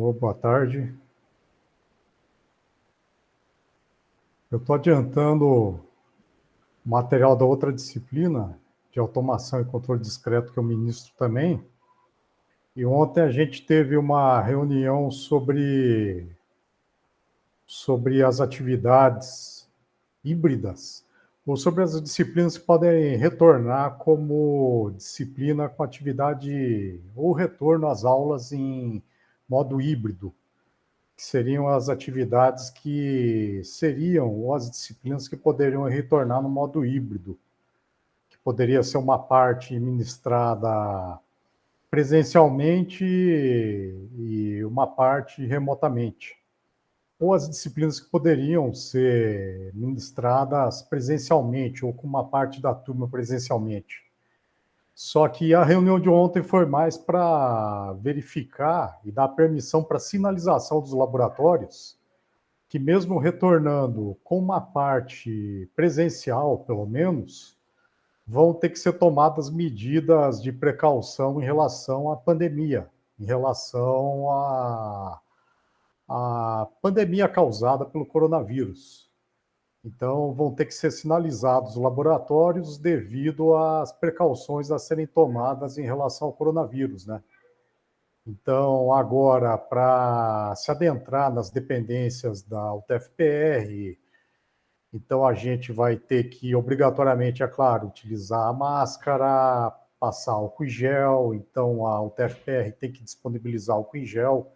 Alô, boa tarde. Eu estou adiantando o material da outra disciplina, de automação e controle discreto, que eu ministro também. E ontem a gente teve uma reunião sobre as atividades híbridas, ou sobre as disciplinas que podem retornar como disciplina com atividade ou retorno às aulas em modo híbrido, que seriam as atividades que seriam, ou as disciplinas que poderiam retornar no modo híbrido, que poderia ser uma parte ministrada presencialmente e uma parte remotamente. Ou as disciplinas que poderiam ser ministradas presencialmente, ou com uma parte da turma presencialmente. Só que a reunião de ontem foi mais para verificar e dar permissão para sinalização dos laboratórios, que mesmo retornando com uma parte presencial, pelo menos, vão ter que ser tomadas medidas de precaução em relação à pandemia, em relação à pandemia causada pelo coronavírus. Então, vão ter que ser sinalizados os laboratórios devido às precauções a serem tomadas em relação ao coronavírus, né? Então, agora, para se adentrar nas dependências da UTFPR, então a gente vai ter que, obrigatoriamente, é claro, utilizar a máscara, passar álcool em gel, então a UTFPR tem que disponibilizar álcool em gel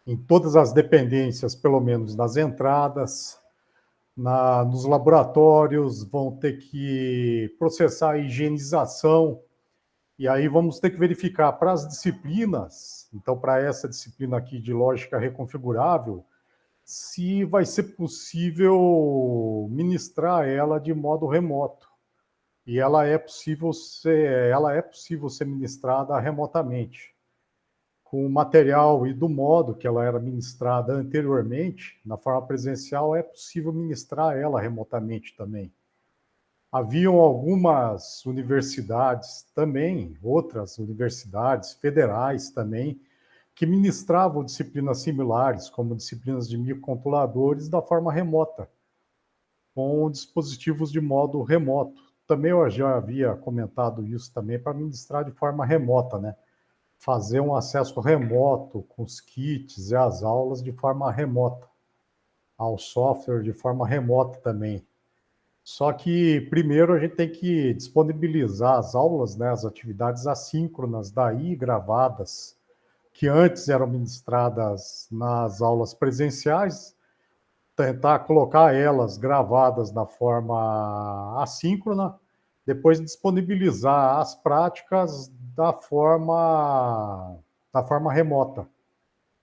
em todas as dependências, pelo menos nas entradas. Nos laboratórios vão ter que processar a higienização, e aí vamos ter que verificar para as disciplinas, então para essa disciplina aqui de lógica reconfigurável, se vai ser possível ministrar ela de modo remoto. E ela é possível ser ministrada remotamente. Com o material e do modo que ela era ministrada anteriormente, na forma presencial, é possível ministrar ela remotamente também. Haviam algumas universidades também, outras universidades federais também, que ministravam disciplinas similares, como disciplinas de microcontroladores, da forma remota, com dispositivos de modo remoto. Também eu já havia comentado isso também, para ministrar de forma remota, né? Fazer um acesso remoto com os kits e as aulas de forma remota, ao software de forma remota também. Só que primeiro a gente tem que disponibilizar as aulas, né, as atividades assíncronas daí gravadas, que antes eram ministradas nas aulas presenciais, tentar colocar elas gravadas na forma assíncrona, depois disponibilizar as práticas da forma remota.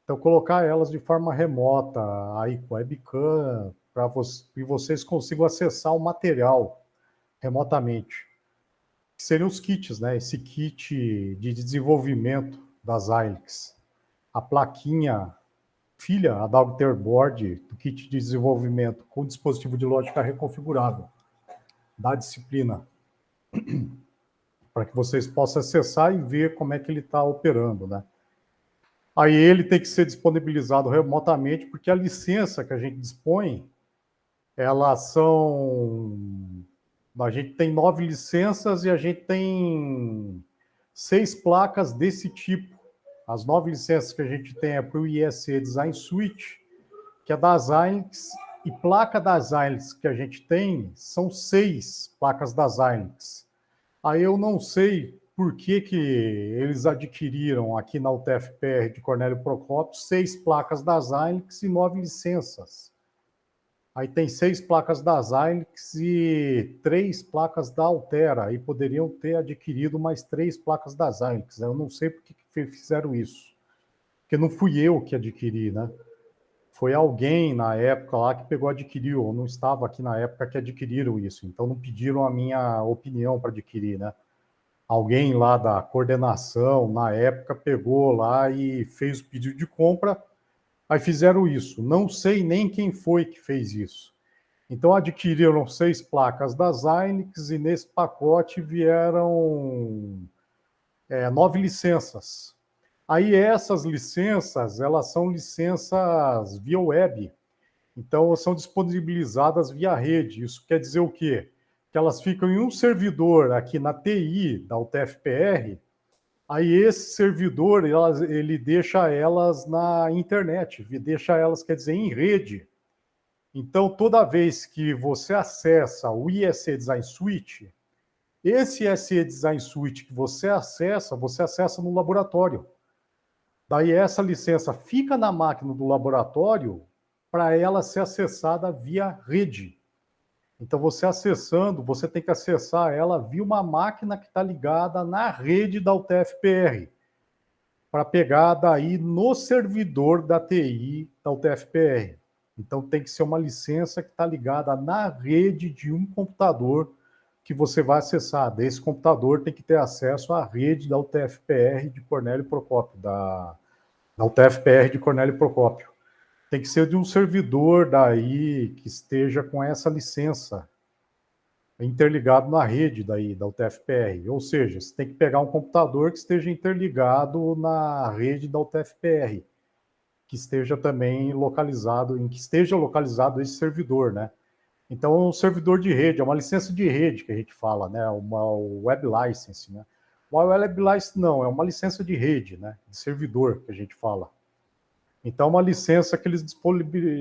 Então, colocar elas de forma remota, aí com webcam, para vocês consigam acessar o material remotamente. Que seriam os kits, né? Esse kit de desenvolvimento das ILEX. A plaquinha filha, a Dogter Board, do kit de desenvolvimento com dispositivo de lógica reconfigurável da disciplina, para que vocês possam acessar e ver como é que ele está operando, né? Aí ele tem que ser disponibilizado remotamente, porque a licença que a gente dispõe, elas são... A gente tem 9 licenças e a gente tem 6 placas desse tipo. As 9 licenças que a gente tem é para o ISE Design Suite, que é das Xilinx, e placa das Xilinx que a gente tem são 6 placas das Xilinx. Aí eu não sei por que eles adquiriram aqui na UTFPR de Cornélio Procópio 6 placas das Xilinx e 9 licenças. Aí tem 6 placas da Xilinx e 3 placas da Altera. Aí poderiam ter adquirido mais 3 placas da Xilinx. Eu não sei por que fizeram isso. Porque não fui eu que adquiri, né? Foi alguém na época lá que pegou, adquiriu. Eu não estava aqui na época que adquiriram isso. Então não pediram a minha opinião para adquirir, né? Alguém lá da coordenação, na época, pegou lá e fez o pedido de compra. Aí fizeram isso. Não sei nem quem foi que fez isso. Então, adquiriram 6 placas da Xilinx e nesse pacote vieram 9 licenças. Aí essas licenças, elas são licenças via web, então são disponibilizadas via rede. Isso quer dizer o quê? Que elas ficam em um servidor aqui na TI da UTF-PR, aí esse servidor, ele deixa elas na internet, deixa elas, quer dizer, em rede. Então, toda vez que você acessa o ISE Design Suite, esse ISE Design Suite que você acessa no laboratório. Daí essa licença fica na máquina do laboratório para ela ser acessada via rede. Então, você acessando, você tem que acessar ela via uma máquina que está ligada na rede da UTF-PR, para pegar daí no servidor da TI da UTF-PR. Então, tem que ser uma licença que está ligada na rede de um computador que você vai acessar. Desse computador tem que ter acesso à rede da UTF-PR de Cornélio Procópio, da UTF-PR de Cornélio Procópio. Tem que ser de um servidor daí que esteja com essa licença interligado na rede daí da UTF-PR. Ou seja, você tem que pegar um computador que esteja interligado na rede da UTF-PR, que esteja também localizado, em que esteja localizado esse servidor, né? Então, é um servidor de rede, é uma licença de rede que a gente fala, né? Uma web license, né? Uma web license não, é uma licença de rede, né? De servidor que a gente fala. Então, uma licença que eles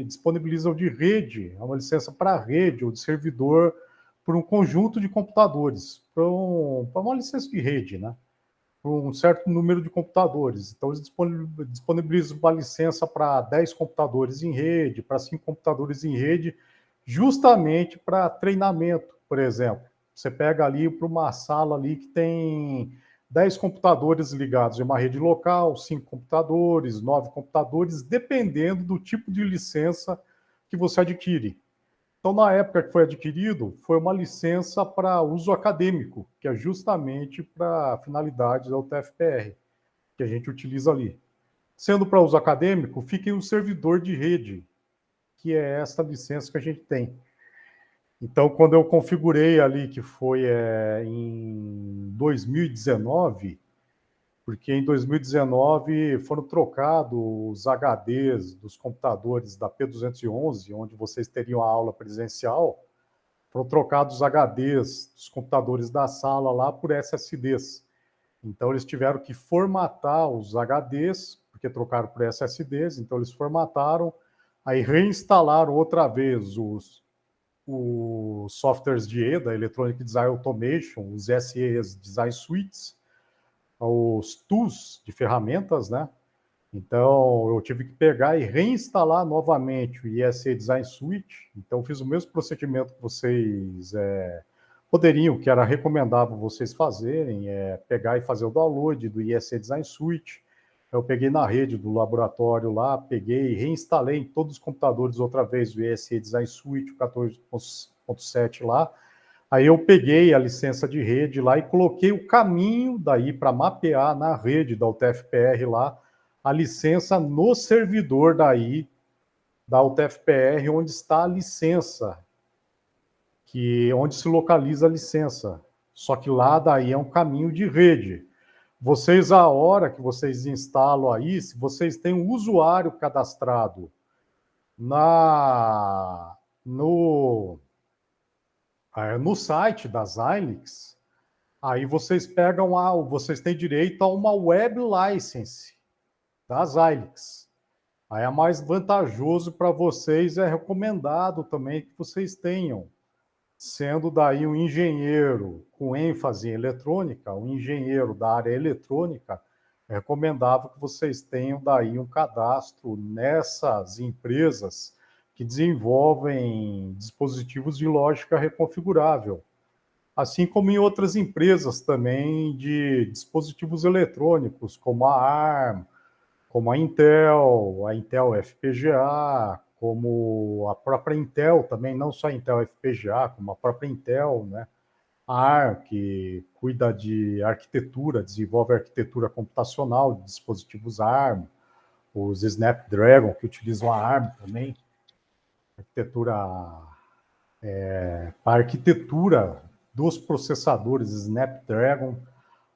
disponibilizam de rede, é uma licença para rede ou de servidor por um conjunto de computadores, para uma licença de rede, né? Por um certo número de computadores. Então, eles disponibilizam uma licença para 10 computadores em rede, para 5 computadores em rede, justamente para treinamento, por exemplo. Você pega ali para uma sala ali que tem 10 computadores ligados em uma rede local, 5 computadores, 9 computadores, dependendo do tipo de licença que você adquire. Então, na época que foi adquirido, foi uma licença para uso acadêmico, que é justamente para a finalidade da UTF-PR, que a gente utiliza ali. Sendo para uso acadêmico, fica em um servidor de rede, que é essa licença que a gente tem. Então, quando eu configurei ali, que foi em 2019, porque em 2019 foram trocados os HDs dos computadores da P211, onde vocês teriam a aula presencial, foram trocados os HDs dos computadores da sala lá por SSDs. Então, eles tiveram que formatar os HDs, porque trocaram por SSDs, então eles formataram, aí reinstalaram outra vez os softwares de EDA, Electronic Design Automation, os SEs Design Suites, os tools de ferramentas, né? Então, eu tive que pegar e reinstalar novamente o ISE Design Suite. Então, fiz o mesmo procedimento que vocês poderiam, que era recomendável vocês fazerem, pegar e fazer o download do ISE Design Suite. Eu peguei na rede do laboratório lá, peguei e reinstalei em todos os computadores outra vez o ISE Design Suite, o 14.7 lá. Aí eu peguei a licença de rede lá e coloquei o caminho daí para mapear na rede da UTF-PR lá a licença no servidor daí da UTF-PR, onde está a licença, onde se localiza a licença. Só que lá daí é um caminho de rede. Vocês, a hora que vocês instalam aí, se vocês têm um usuário cadastrado no site da Xilinx, aí vocês vocês têm direito a uma web license da Xilinx. Aí é mais vantajoso para vocês, é recomendado também que vocês tenham, sendo daí um engenheiro com ênfase em eletrônica, um engenheiro da área eletrônica, é recomendável que vocês tenham daí um cadastro nessas empresas que desenvolvem dispositivos de lógica reconfigurável, assim como em outras empresas também de dispositivos eletrônicos, como a ARM, como a Intel FPGA, como a própria Intel também, não só a Intel FPGA, como a própria Intel, né? A ARM, que cuida de arquitetura, desenvolve arquitetura computacional de dispositivos ARM, os Snapdragon, que utilizam a ARM também, para arquitetura dos processadores Snapdragon.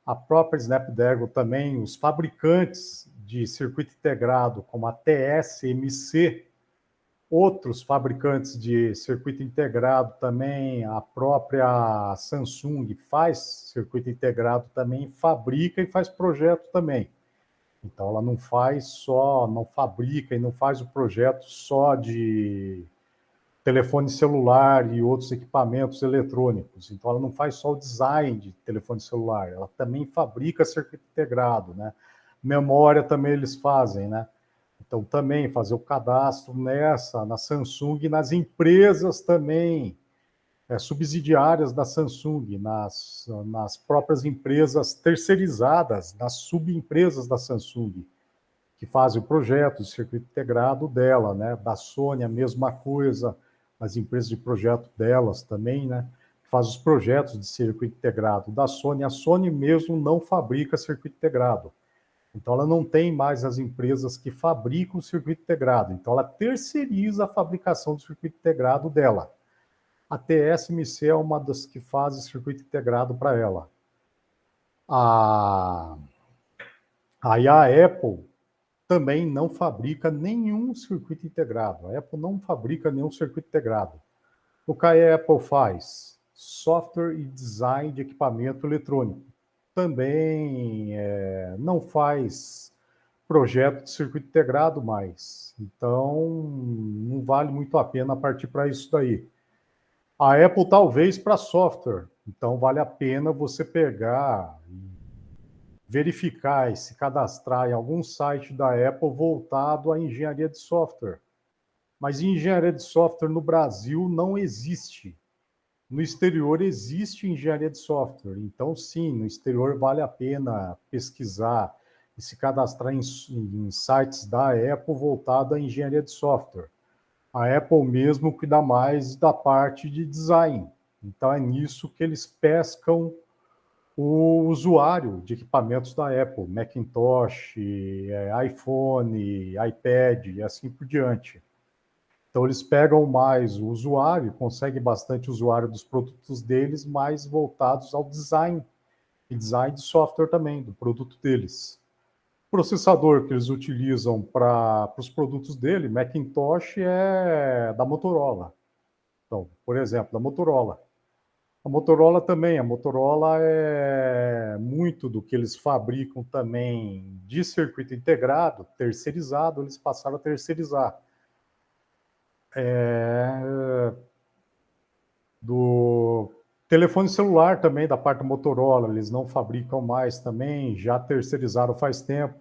a própria Snapdragon também, os fabricantes de circuito integrado, como a TSMC, outros fabricantes de circuito integrado também, a própria Samsung faz circuito integrado também, fabrica e faz projeto também. Então, ela não faz só, não fabrica e não faz o projeto só de telefone celular e outros equipamentos eletrônicos. Então, ela não faz só o design de telefone celular, ela também fabrica circuito integrado, né? Memória também eles fazem, né? Então, também fazer o cadastro na Samsung e nas empresas também, subsidiárias da Samsung, nas próprias empresas terceirizadas, nas subempresas da Samsung, que fazem o projeto de circuito integrado dela, né? Da Sony, a mesma coisa, as empresas de projeto delas também, né? Que fazem os projetos de circuito integrado da Sony. A Sony mesmo não fabrica circuito integrado. Então, ela não tem mais as empresas que fabricam o circuito integrado. Então, ela terceiriza a fabricação do circuito integrado dela. A TSMC é uma das que faz circuito integrado para ela. Aí a Apple também não fabrica nenhum circuito integrado. A Apple não fabrica nenhum circuito integrado. O que a Apple faz? Software e design de equipamento eletrônico. Também não faz projeto de circuito integrado mais. Então, não vale muito a pena partir para isso daí. A Apple talvez para software. Então, vale a pena você pegar, verificar e se cadastrar em algum site da Apple voltado à engenharia de software. Mas engenharia de software no Brasil não existe. No exterior existe engenharia de software. Então, sim, no exterior vale a pena pesquisar e se cadastrar em sites da Apple voltado à engenharia de software. A Apple mesmo cuida mais da parte de design. Então, é nisso que eles pescam o usuário de equipamentos da Apple, Macintosh, iPhone, iPad e assim por diante. Então, eles pegam mais o usuário, conseguem bastante usuário dos produtos deles, mais voltados ao design, e design de software também, do produto deles. O processador que eles utilizam para os produtos dele, Macintosh, é da Motorola. Então, por exemplo, da Motorola. A Motorola também, a Motorola é muito do que eles fabricam também de circuito integrado, terceirizado, eles passaram a terceirizar. Do telefone celular também, da parte da Motorola, eles não fabricam mais também, já terceirizaram faz tempo.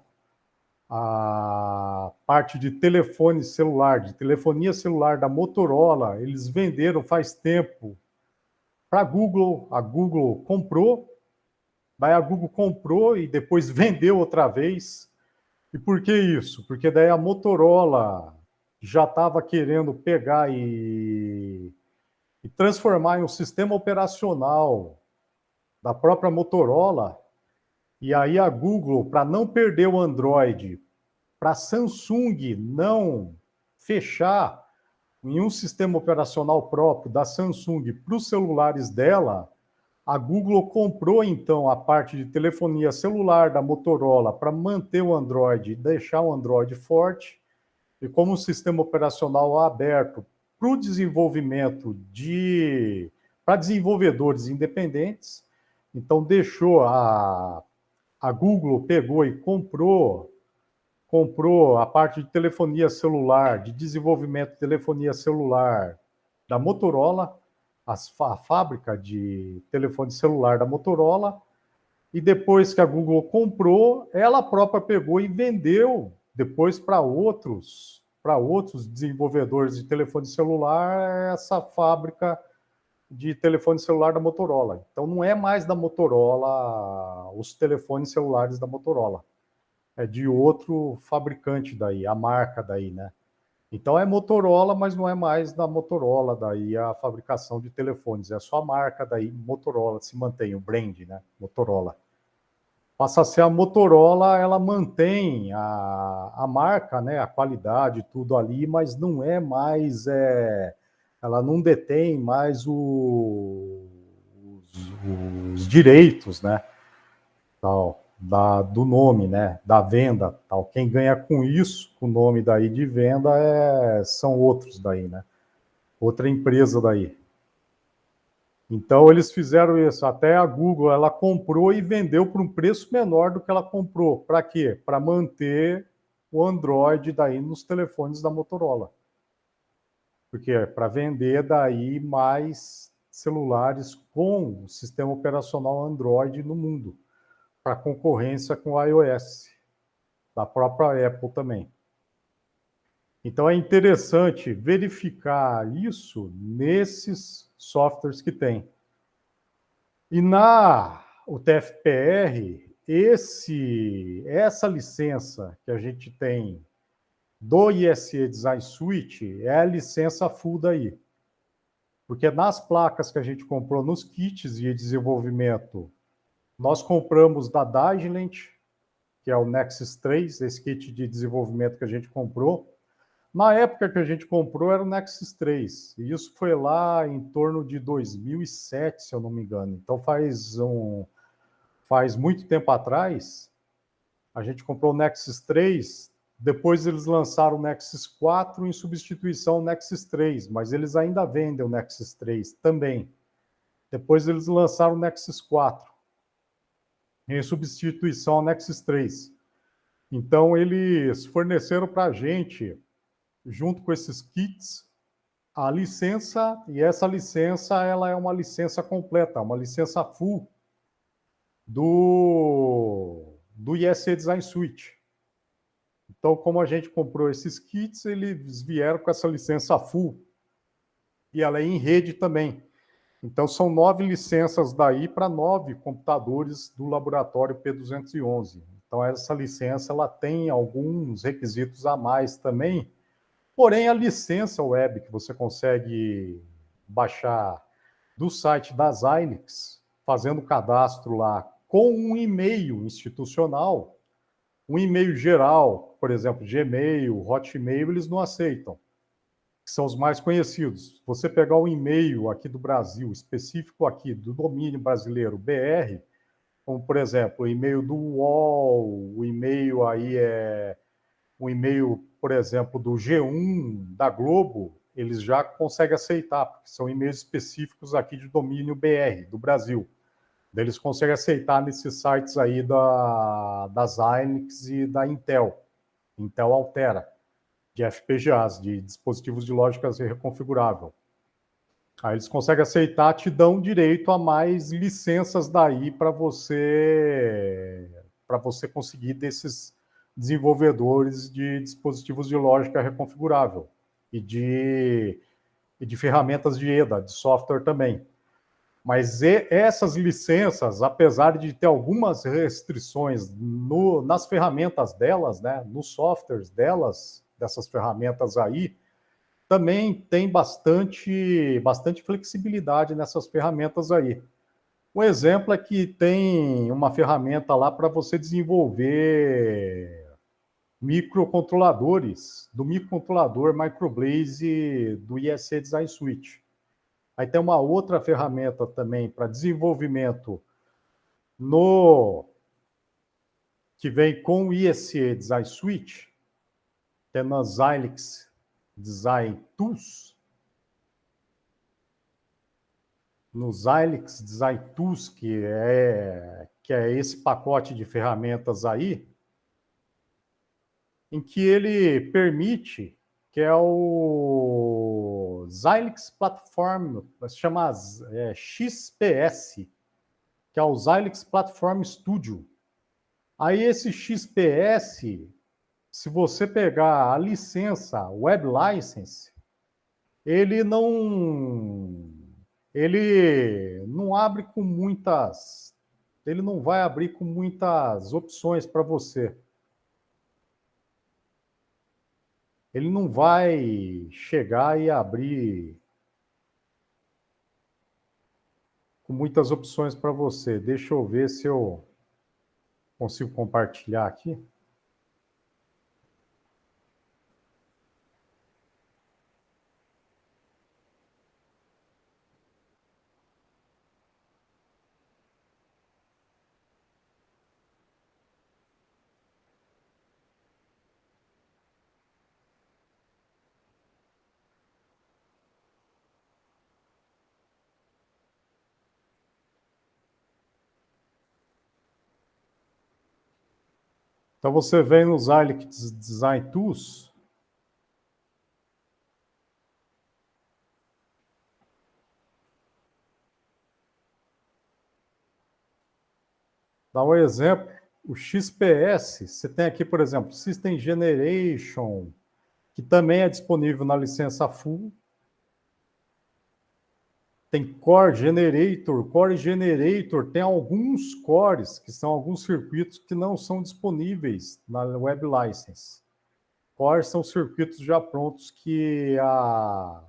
A parte de telefone celular, de telefonia celular da Motorola, eles venderam faz tempo para a Google comprou, daí a Google comprou e depois vendeu outra vez. E por que isso? Porque daí a Motorola já estava querendo pegar e transformar em um sistema operacional da própria Motorola, e aí a Google, para não perder o Android, para a Samsung não fechar em um sistema operacional próprio da Samsung para os celulares dela, a Google comprou então a parte de telefonia celular da Motorola para manter o Android e deixar o Android forte, e como um sistema operacional aberto para o desenvolvimento para desenvolvedores independentes. Então, deixou a Google pegou e comprou a parte de telefonia celular, de desenvolvimento de telefonia celular da Motorola, a fábrica de telefone celular da Motorola, e depois que a Google comprou, ela própria pegou e vendeu depois para outros desenvolvedores de telefone celular essa fábrica de telefone celular da Motorola. Então, não é mais da Motorola os telefones celulares da Motorola. É de outro fabricante daí, a marca daí, né? Então, é Motorola, mas não é mais da Motorola daí a fabricação de telefones. É só a marca daí, Motorola, se mantém, o brand, né? Motorola. Passa a ser a Motorola, ela mantém a marca, né, a qualidade, tudo ali, mas não é mais, ela não detém mais os direitos, né? tal, do nome, né, da venda, tal. Quem ganha com isso, com o nome daí de venda, são outros daí, né? Outra empresa daí. Então eles fizeram isso. Até a Google, ela comprou e vendeu por um preço menor do que ela comprou. Para quê? Para manter o Android daí nos telefones da Motorola. Porque é para vender daí mais celulares com o sistema operacional Android no mundo, para concorrência com o iOS, da própria Apple também. Então é interessante verificar isso nesses softwares que tem. E na UTF-PR, essa licença que a gente tem do ISE Design Suite é a licença full daí. Porque nas placas que a gente comprou nos kits de desenvolvimento, nós compramos da Digilent, que é o Nexus 3, esse kit de desenvolvimento que a gente comprou. Na época que a gente comprou era o Nexus 3, e isso foi lá em torno de 2007, se eu não me engano. Então faz muito tempo atrás, a gente comprou o Nexus 3, depois eles lançaram o Nexus 4 em substituição ao Nexus 3, mas eles ainda vendem o Nexus 3 também. Depois eles lançaram o Nexus 4 em substituição ao Nexus 3. Então eles forneceram para a gente, junto com esses kits, a licença, e essa licença ela é uma licença completa, uma licença full do ISE Design Suite. Então, como a gente comprou esses kits, eles vieram com essa licença full. E ela é em rede também. Então, são 9 licenças daí para 9 computadores do laboratório P211. Então, essa licença ela tem alguns requisitos a mais também. Porém, a licença web que você consegue baixar do site da Xilinx, fazendo cadastro lá com um e-mail institucional, um e-mail geral, por exemplo, Gmail, Hotmail, eles não aceitam, que são os mais conhecidos. Você pegar um e-mail aqui do Brasil, específico aqui do domínio brasileiro, BR, como por exemplo, o e-mail do UOL, o e-mail aí um e-mail, por exemplo, do G1, da Globo, eles já conseguem aceitar, porque são e-mails específicos aqui de domínio BR, do Brasil. Eles conseguem aceitar nesses sites aí das Xilinx e da Intel. Intel Altera, de FPGAs, de dispositivos de lógica reconfigurável. Aí eles conseguem aceitar, te dão direito a mais licenças daí para você conseguir desses desenvolvedores de dispositivos de lógica reconfigurável e de ferramentas de EDA, de software também. Mas essas licenças, apesar de ter algumas restrições nas ferramentas delas, né, nos softwares delas, dessas ferramentas aí, também tem bastante flexibilidade nessas ferramentas aí. Um exemplo é que tem uma ferramenta lá para você desenvolver microcontroladores, do microcontrolador Microblaze do ISE Design Suite. Aí tem uma outra ferramenta também para desenvolvimento que vem com o ISE Design Suite, que é na Xilinx Design Tools. No Xilinx Design Tools, que é esse pacote de ferramentas aí, em que ele permite, que é o Xilinx Platform, se chama XPS, que é o Xilinx Platform Studio. Aí esse XPS, se você pegar a licença Web License, ele não abre com muitas, ele não vai abrir com muitas opções para você. Ele não vai chegar e abrir com muitas opções para você. Deixa eu ver se eu consigo compartilhar aqui. Então, você vem no Xilinx Design Tools, dá um exemplo, o XPS, você tem aqui, por exemplo, System Generation, que também é disponível na licença full. Tem Core Generator. Core Generator tem alguns cores, que são alguns circuitos que não são disponíveis na Web License. Core são circuitos já prontos que a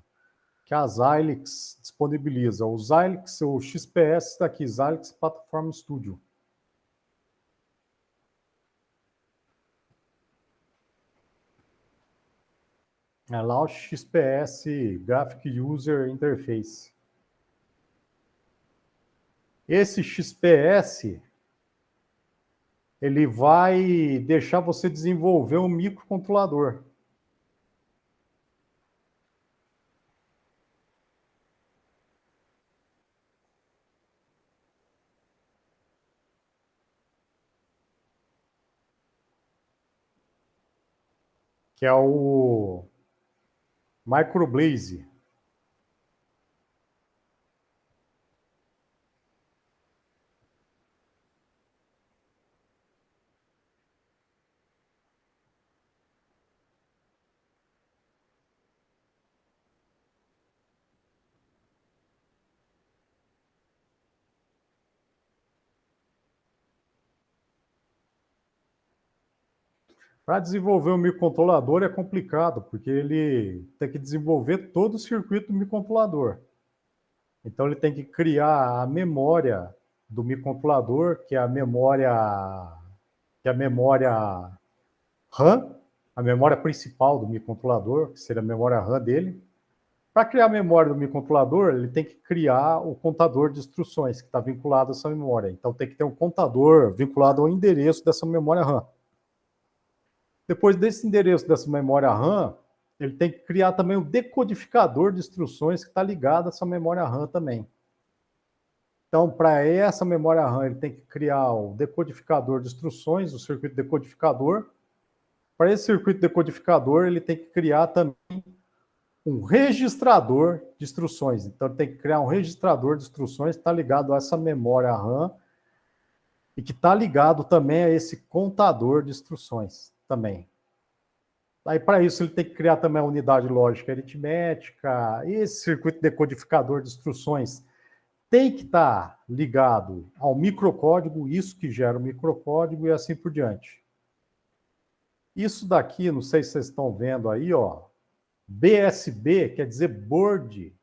Xilinx disponibiliza. O Xilinx, o XPS está aqui, Xilinx Platform Studio. É lá o XPS, Graphic User Interface. Esse XPS, ele vai deixar você desenvolver um microcontrolador. Que é o Microblaze. Para desenvolver um microcontrolador é complicado, porque ele tem que desenvolver todo o circuito do microcontrolador. Então ele tem que criar a memória do microcontrolador, que é a memória RAM, a memória principal do microcontrolador, que seria a memória RAM dele. Para criar a memória do microcontrolador, ele tem que criar o contador de instruções que está vinculado a essa memória. Então tem que ter um contador vinculado ao endereço dessa memória RAM. Depois desse endereço dessa memória RAM, ele tem que criar também o decodificador de instruções que está ligado a essa memória RAM também. Então, para essa memória RAM, ele tem que criar o decodificador de instruções, o circuito decodificador. Para esse circuito decodificador, ele tem que criar também um registrador de instruções. Então, ele tem que criar um registrador de instruções que está ligado a essa memória RAM e que está ligado também a esse contador de instruções também. Aí, para isso, ele tem que criar também a unidade lógica aritmética. E esse circuito decodificador de instruções tem que estar ligado ao microcódigo, isso que gera o microcódigo e assim por diante. Isso daqui, não sei se vocês estão vendo aí, ó, BSB quer dizer Board.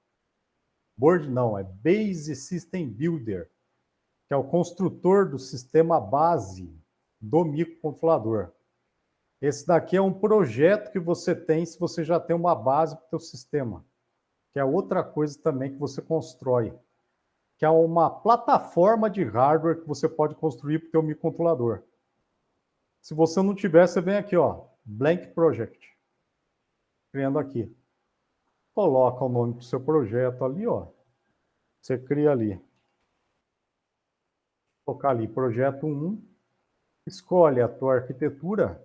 Board não, é Base System Builder, que é o construtor do sistema base do microcontrolador. Esse daqui é um projeto que você tem se você já tem uma base para o seu sistema, que é outra coisa também que você constrói, que é uma plataforma de hardware que você pode construir para o seu microcontrolador. Se você não tiver, você vem aqui, ó, Blank Project, criando aqui. Coloca o nome do seu projeto ali, ó. Você cria ali. Colocar ali, projeto 1, escolhe a tua arquitetura.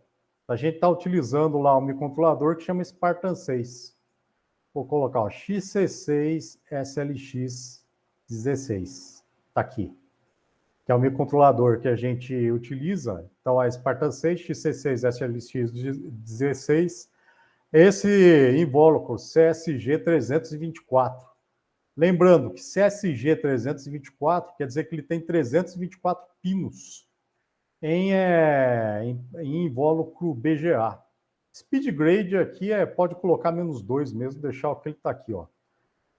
A gente está utilizando lá um microcontrolador que chama Spartan 6. Vou colocar o XC6 SLX 16. Está aqui. Que é o microcontrolador que a gente utiliza. Então, a Spartan 6, XC6 SLX 16. Esse invólucro CSG 324. Lembrando que CSG 324 quer dizer que ele tem 324 pinos em invólucro BGA. Speed grade aqui pode colocar -2 mesmo, deixar o que ele está aqui, ó.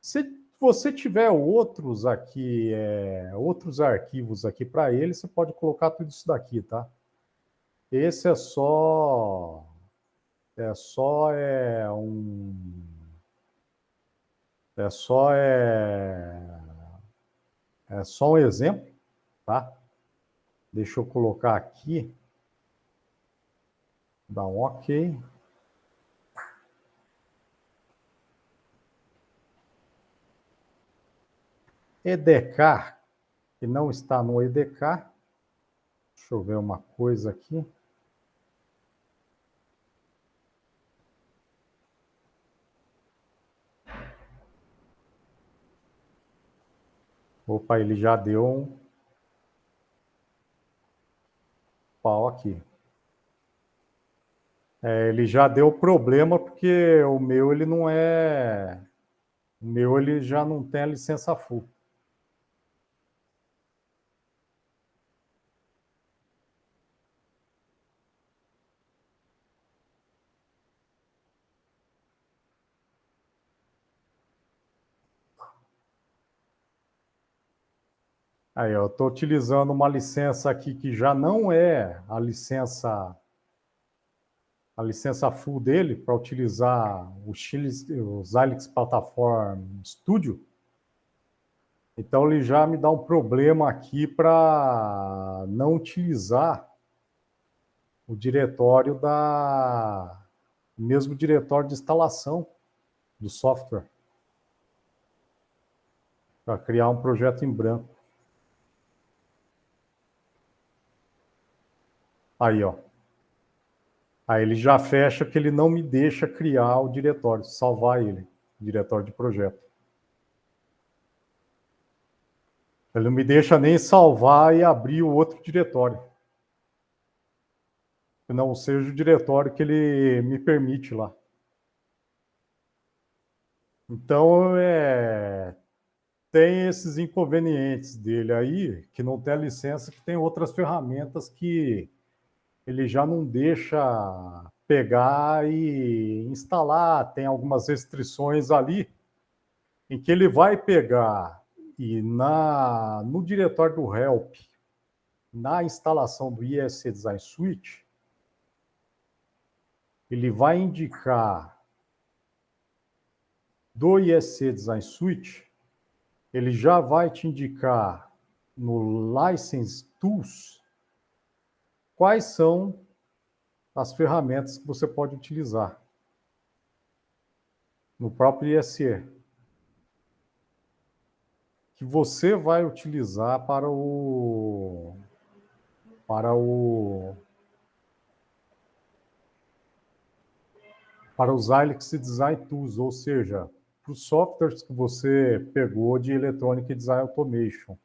Se você tiver outros aqui, outros arquivos aqui para ele, você pode colocar tudo isso daqui, tá? Esse é só é só um exemplo, tá? Deixa eu colocar aqui, dar um OK. EDK, que não está no EDK. Deixa eu ver uma coisa aqui. Opa, ele já deu um pau aqui. Ele já deu problema porque o meu ele não é... O meu ele já não tem a licença full. Aí, eu estou utilizando uma licença aqui que já não é a licença full dele para utilizar o Xilinx Platform Studio. Então ele já me dá um problema aqui para não utilizar o diretório mesmo diretório de instalação do software para criar um projeto em branco. Aí, ó. Aí ele já fecha que ele não me deixa criar o diretório, salvar ele, o diretório de projeto. Ele não me deixa nem salvar e abrir o outro diretório. Que não seja o diretório que ele me permite lá. Então, tem esses inconvenientes dele aí, que não tem a licença, que tem outras ferramentas que ele já não deixa pegar e instalar, tem algumas restrições ali, em que ele vai pegar e no diretório do help, na instalação do ISC Design Suite, ele vai indicar do ISC Design Suite, ele já vai te indicar no License Tools quais são as ferramentas que você pode utilizar no próprio ISE, que você vai utilizar para o para os Xilinx Design Tools, ou seja, para os softwares que você pegou de Electronic Design Automation.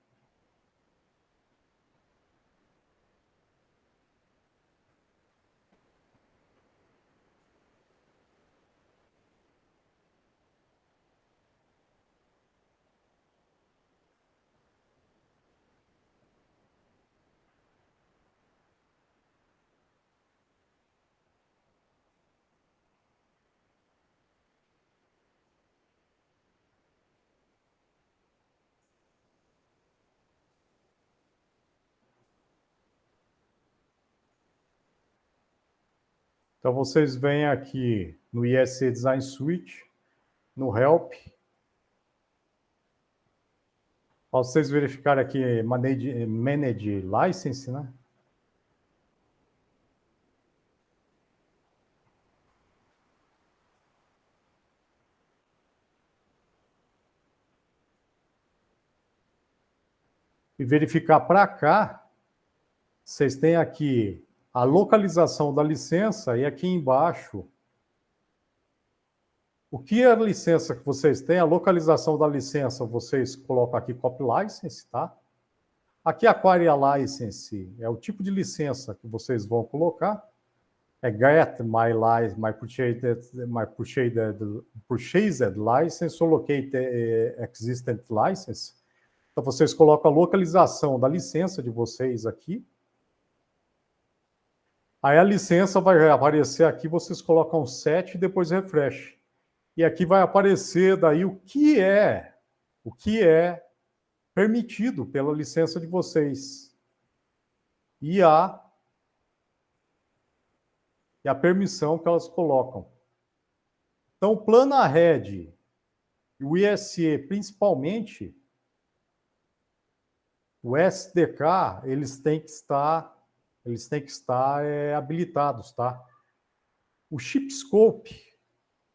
Então, vocês vêm aqui no ISE Design Suite, no Help. Para vocês verificarem aqui, Manage License, né? E verificar para cá, vocês têm aqui a localização da licença e aqui embaixo o que é a licença que vocês têm, a localização da licença, vocês colocam aqui Copy License, tá? Aqui a Query License é o tipo de licença que vocês vão colocar. É Get my purchased license ou Locate existing license. Então vocês colocam a localização da licença de vocês aqui. Aí a licença vai aparecer aqui, vocês colocam set e depois refresh. E aqui vai aparecer daí o que é permitido pela licença de vocês. E a permissão que elas colocam. Então, o PlanaRed e o ISE, principalmente, o SDK, eles têm que estar habilitados, tá? O Chipscope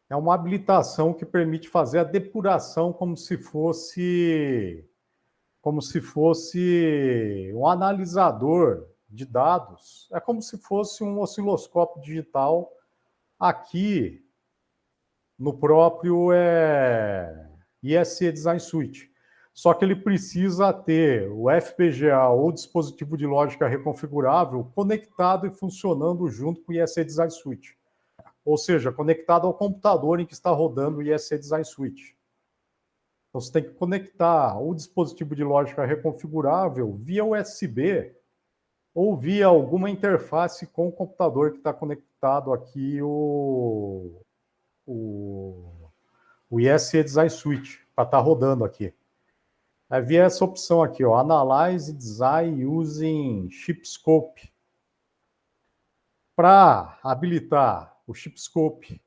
é uma habilitação que permite fazer a depuração como se fosse um analisador de dados. É como se fosse um osciloscópio digital aqui no próprio ISE Design Suite. só que ele precisa ter o FPGA ou dispositivo de lógica reconfigurável conectado e funcionando junto com o ISE Design Suite. Ou seja, conectado ao computador em que está rodando o ISE Design Suite. Então, você tem que conectar o dispositivo de lógica reconfigurável via USB ou via alguma interface com o computador que está conectado aqui o ISE Design Suite, para estar rodando aqui. Aí via essa opção aqui, ó, Analyze Design Using Chipscope. Para habilitar o Chipscope,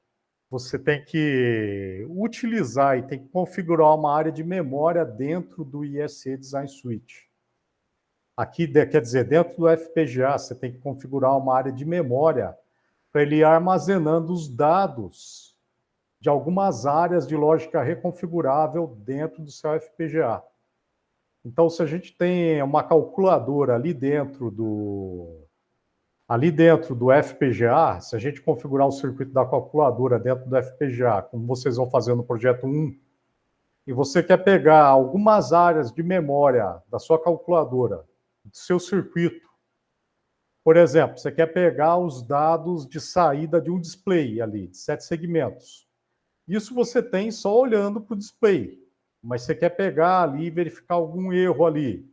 você tem que utilizar e tem que configurar uma área de memória dentro do ISE Design Suite. Aqui, quer dizer, dentro do FPGA, você tem que configurar uma área de memória para ele ir armazenando os dados de algumas áreas de lógica reconfigurável dentro do seu FPGA. Então, se a gente tem uma calculadora ali dentro do FPGA, se a gente configurar o circuito da calculadora dentro do FPGA, como vocês vão fazer no projeto 1, e você quer pegar algumas áreas de memória da sua calculadora, do seu circuito, por exemplo, você quer pegar os dados de saída de um display ali, de 7 segmentos. Isso você tem só olhando para o display, mas você quer pegar ali e verificar algum erro ali,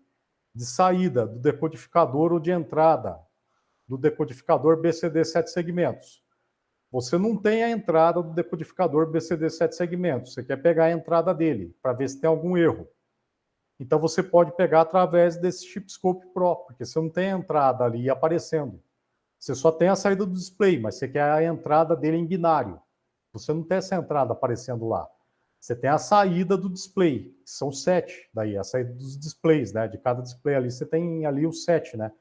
de saída do decodificador ou de entrada do decodificador BCD 7 segmentos. Você não tem a entrada do decodificador BCD 7 segmentos, você quer pegar a entrada dele, para ver se tem algum erro. Então você pode pegar através desse Chipscope Pro, porque você não tem a entrada ali aparecendo. Você só tem a saída do display, mas você quer a entrada dele em binário. Você não tem essa entrada aparecendo lá. Você tem a saída do display, que são 7, daí a saída dos displays, né? De cada display ali, você tem ali os 7, né?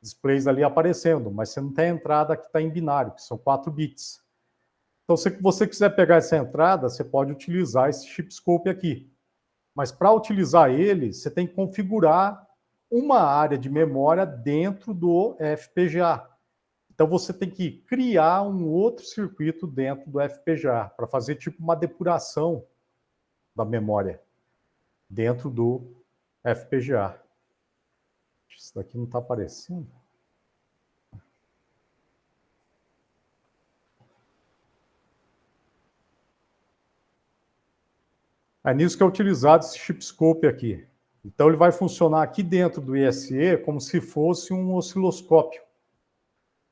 Displays ali aparecendo, mas você não tem a entrada que está em binário, que são 4 bits. Então, se você quiser pegar essa entrada, você pode utilizar esse Chipscope aqui. Mas para utilizar ele, você tem que configurar uma área de memória dentro do FPGA. Então, você tem que criar um outro circuito dentro do FPGA para fazer tipo uma depuração da memória dentro do FPGA. Isso daqui não está aparecendo. É nisso que é utilizado esse Chipscope aqui. Então, ele vai funcionar aqui dentro do ISE como se fosse um osciloscópio.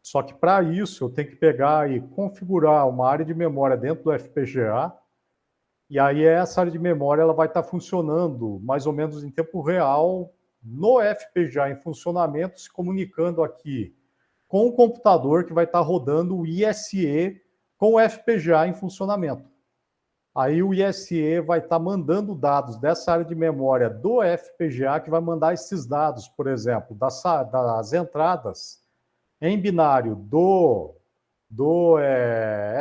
Só que, para isso, eu tenho que pegar e configurar uma área de memória dentro do FPGA, e aí essa área de memória ela vai estar funcionando mais ou menos em tempo real no FPGA em funcionamento, se comunicando aqui com o computador que vai estar rodando o ISE com o FPGA em funcionamento. Aí o ISE vai estar mandando dados dessa área de memória do FPGA, que vai mandar esses dados, por exemplo, das entradas em binário do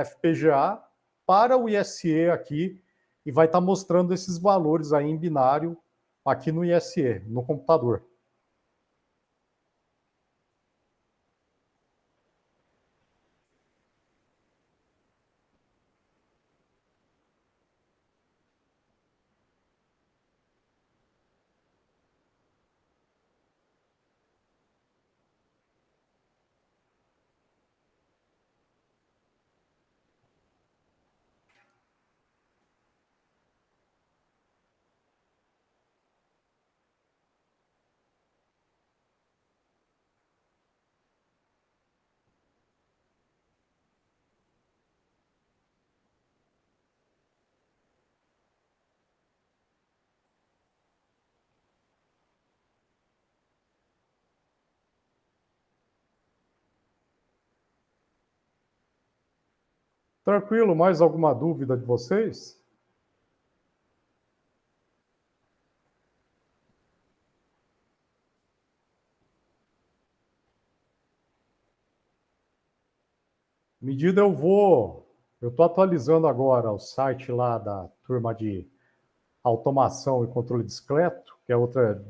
FPGA para o ISE aqui, e vai estar mostrando esses valores aí em binário aqui no ISE, no computador. Tranquilo, mais alguma dúvida de vocês? Medida eu estou atualizando agora o site lá da turma de automação e controle discreto, que é outra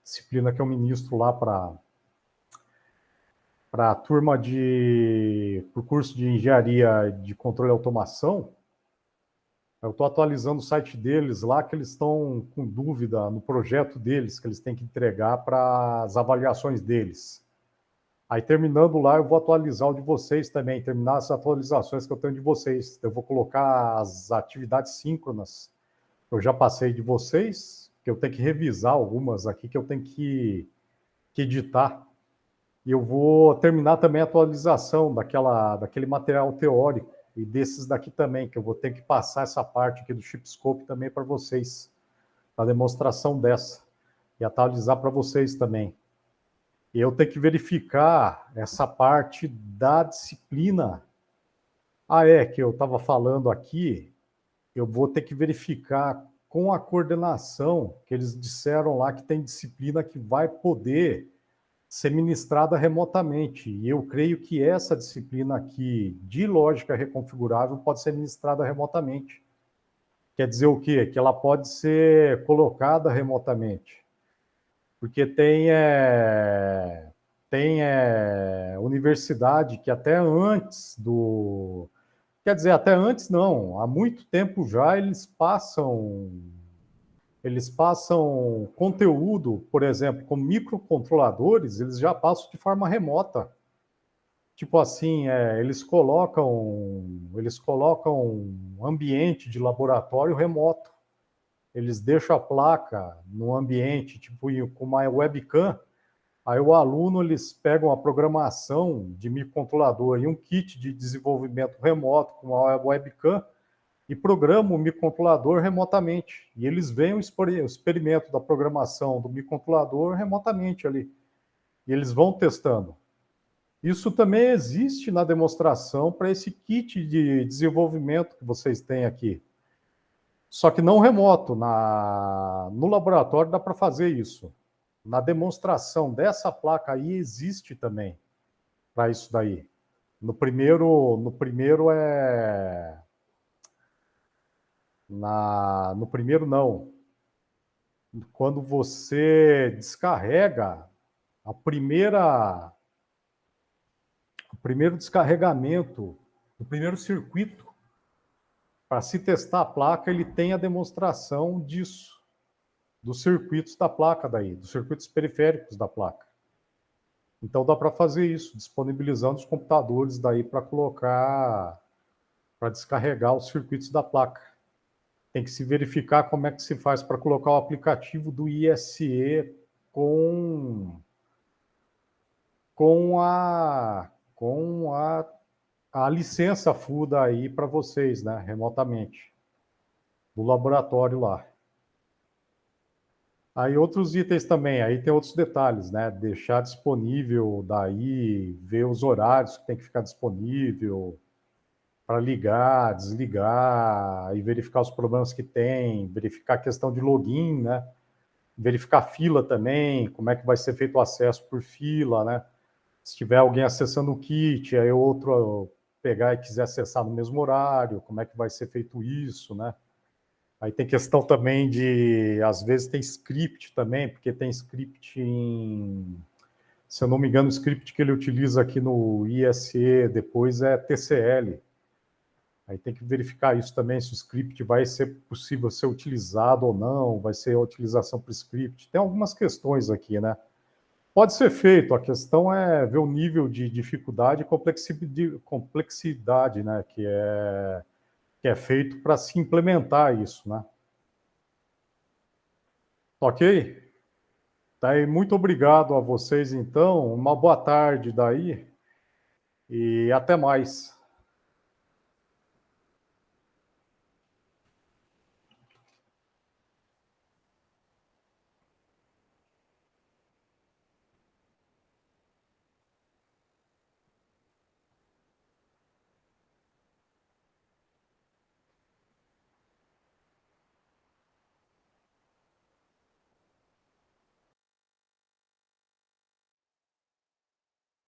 disciplina que eu ministro lá para a turma para o curso de engenharia de controle e automação. Eu estou atualizando o site deles lá, que eles estão com dúvida no projeto deles, que eles têm que entregar para as avaliações deles. Aí, terminando lá, eu vou atualizar o de vocês também, terminar as atualizações que eu tenho de vocês. Eu vou colocar as atividades síncronas que eu já passei de vocês, que eu tenho que revisar algumas aqui, que eu tenho que editar. E eu vou terminar também a atualização daquele material teórico e desses daqui também, que eu vou ter que passar essa parte aqui do Chipscope também para vocês, a demonstração dessa, e atualizar para vocês também. E eu tenho que verificar essa parte da disciplina. Que eu estava falando aqui, eu vou ter que verificar com a coordenação, que eles disseram lá que tem disciplina que vai poder ser ministrada remotamente. E eu creio que essa disciplina aqui de lógica reconfigurável pode ser ministrada remotamente. Quer dizer o quê? Que ela pode ser colocada remotamente. Porque tem universidade que até antes do... Quer dizer, até antes não, há muito tempo já eles passam conteúdo, por exemplo, com microcontroladores, eles já passam de forma remota. Tipo assim, eles colocam um ambiente de laboratório remoto. Eles deixam a placa no ambiente, tipo com uma webcam. Aí o aluno, eles pegam a programação de microcontrolador e um kit de desenvolvimento remoto com uma webcam e programam o microcontrolador remotamente. E eles veem o experimento da programação do microcontrolador remotamente ali. E eles vão testando. Isso também existe na demonstração para esse kit de desenvolvimento que vocês têm aqui. Só que não remoto. No laboratório dá para fazer isso. Na demonstração dessa placa aí existe também para isso daí. No primeiro no primeiro não. Quando você descarrega o primeiro descarregamento, o primeiro circuito para se testar a placa, ele tem a demonstração disso, dos circuitos da placa daí, dos circuitos periféricos da placa. Então dá para fazer isso, disponibilizando os computadores daí para colocar, para descarregar os circuitos da placa. Tem que se verificar como é que se faz para colocar o aplicativo do ISE com a licença FUDA aí para vocês, né, remotamente, do laboratório lá. Aí outros itens também, aí tem outros detalhes, né? Deixar disponível daí, ver os horários que tem que ficar disponível para ligar, desligar e verificar os problemas que tem, verificar a questão de login, né? Verificar fila também, como é que vai ser feito o acesso por fila, né? Se tiver alguém acessando o kit, aí outro pegar e quiser acessar no mesmo horário, como é que vai ser feito isso, né? Aí tem questão também de, às vezes tem script também, porque tem script se eu não me engano, o script que ele utiliza aqui no ISE depois é TCL. Aí tem que verificar isso também, se o script vai ser possível ser utilizado ou não, vai ser a utilização por script. Tem algumas questões aqui, né? Pode ser feito, a questão é ver o nível de dificuldade e complexidade, né, que é feito para se implementar isso, né? Ok? Daí, muito obrigado a vocês, então. Uma boa tarde daí e até mais.